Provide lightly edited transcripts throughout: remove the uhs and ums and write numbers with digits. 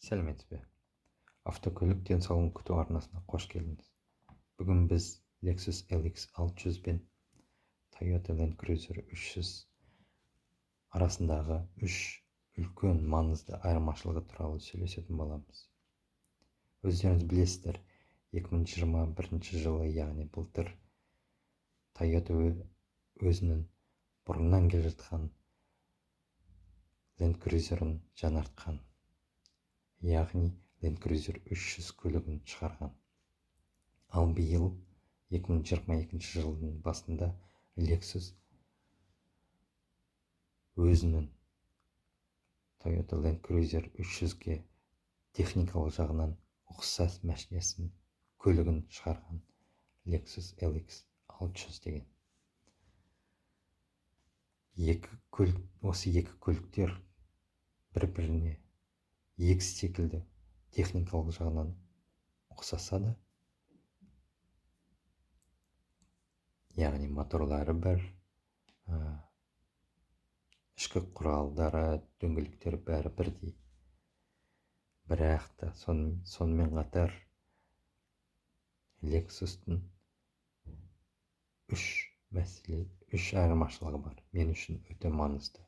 Сәлеметсіз бе? Автокөлік денсаулығын күту арнасына қош келдіңіз. Бүгін біз Lexus LX 600 бен Toyota Land Cruiser 300 арасындағы үш үлкен маңызды айырмашылығы туралы сөйлесетін боламыз. Өздеріңіз білесіздер, 2021 жылы, яғни былтыр, Toyota өзінің бұрыннан келе жатқан Land Cruiser'ын жаңартқан, яғни Land Cruiser 300 көлігін шығарған. Ал биыл 2022 жылдың басында Lexus өзінің Toyota Land Cruiser 300-ге техникалық жағынан ұқсас машинасын, көлігін шығарған, Lexus LX 600 деген. Осы екі көліктер бір-біріне X секілді техникалық жағынан ұқсаса да, яғни моторлары бір, ішкі құралдары, дөңгелектері бәрі бірдей. Бірақ та сонымен қатар Lexus'тың үш айырмашылығы бар. Мен үшін өте маңызды.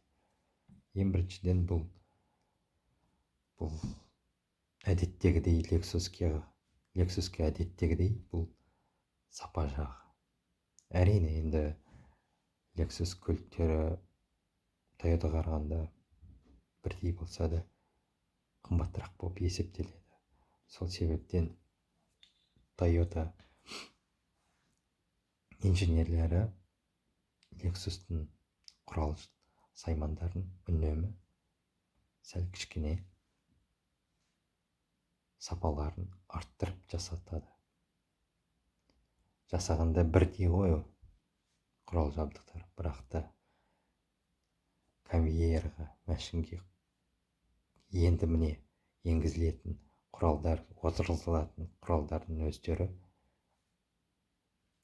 Ең біріншіден бұл әдеттегідей Lexus'ке әдеттегідей бұл сапа жағы. Әрине, енді Lexus көліктері Toyota қарағанда бірдей болса да қымбатырақ болып есептеледі. Сол себептен Toyota инженерлері Lexus'тың құрал саймандарын үнемі сәл кішкене сапаларын арттырып жасатады. Жасағанда бірдей ғой құрал жабдықтар, бірақ та конвейерға, мәшінге енді міне енгізілетін құралдар, отырғызылатын құралдардың өздері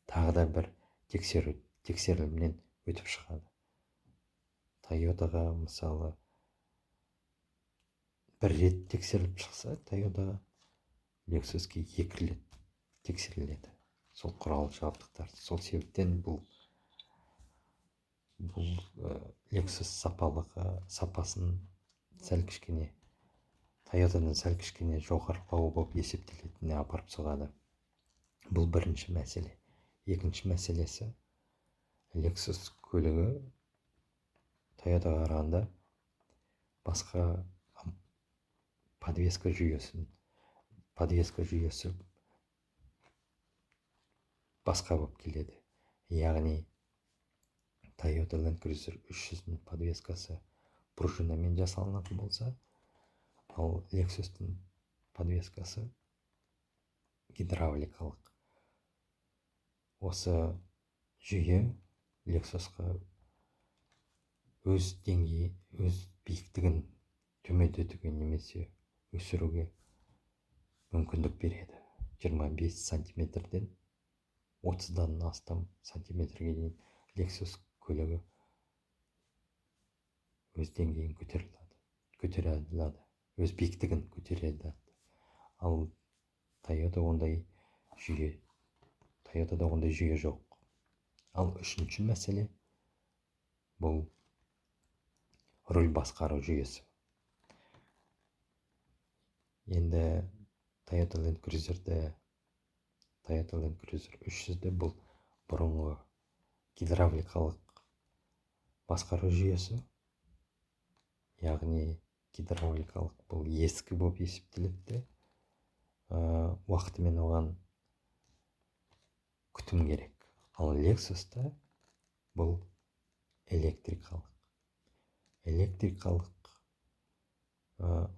тағы да бір тексерілімнен өтіп шығады. Toyotаға мысалы бір рет тексеріліп шықса, Toyotаға Lexus'ке 2 рет тексеріледі сол құрал жабдықтар. Сол себептен бұл Lexus сапасын сәл кішкене Toyotадан сәл кішкене жоғарылауы болып есептелетініне апарып соғады. Бұл бірінші мәселе. Екінші мәселесі, Lexus көлігі Toyotаға қарағанда басқа подвеска жүйесі басқа болып келеді. Яғни Toyota Land Cruiser 300-дің подвескасы пружинамен жасалынатын болса, ал Lexus'тың подвескасы гидравликалық. Осы жүйе Lexus'қа өз биіктігін төмендетуге немесе өсіруге мүмкіндік береді. 25 сантиметрден 30-дан астам сантиметрге дейін Lexus көлігі өз деңгейін көтере алады, өз биіктігін көтере алады. Ал Toyotада ондай жүйе жоқ. Ал үшінші мәселе бұл руль басқару жүйесі. Енді Toyota Land Cruiser 300-де бұл бұрынғы гидравликалық басқару жүйесі, яғни гидравликалық бұл ескі болып есептеледі. Уақытымен оған күтім керек. Ал Lexus'та бұл электрикалық.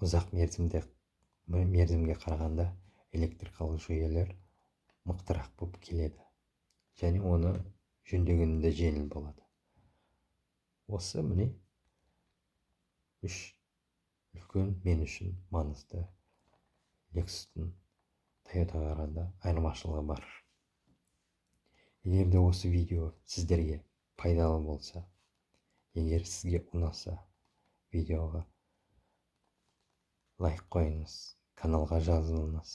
Ұзақ мерзімге қарағанда электрикалық жүйелер мықтырақ болып келеді. Және оны жөндегенде жеңіл болады. Осы міне үш үлкен мен үшін маңызды Lexus'тың Toyotаға қарағанда айырмашылығы бар. Егер де осы видео сіздерге пайдалы болса, егер сізге ұнаса, видеоға лайк қойыңыз, каналға жазылыңыз,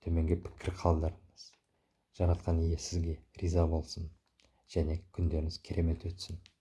төменге пікір қалдырыңыз. Жаратқан ие сізге риза болсын және күндеріңіз керемет өтсін.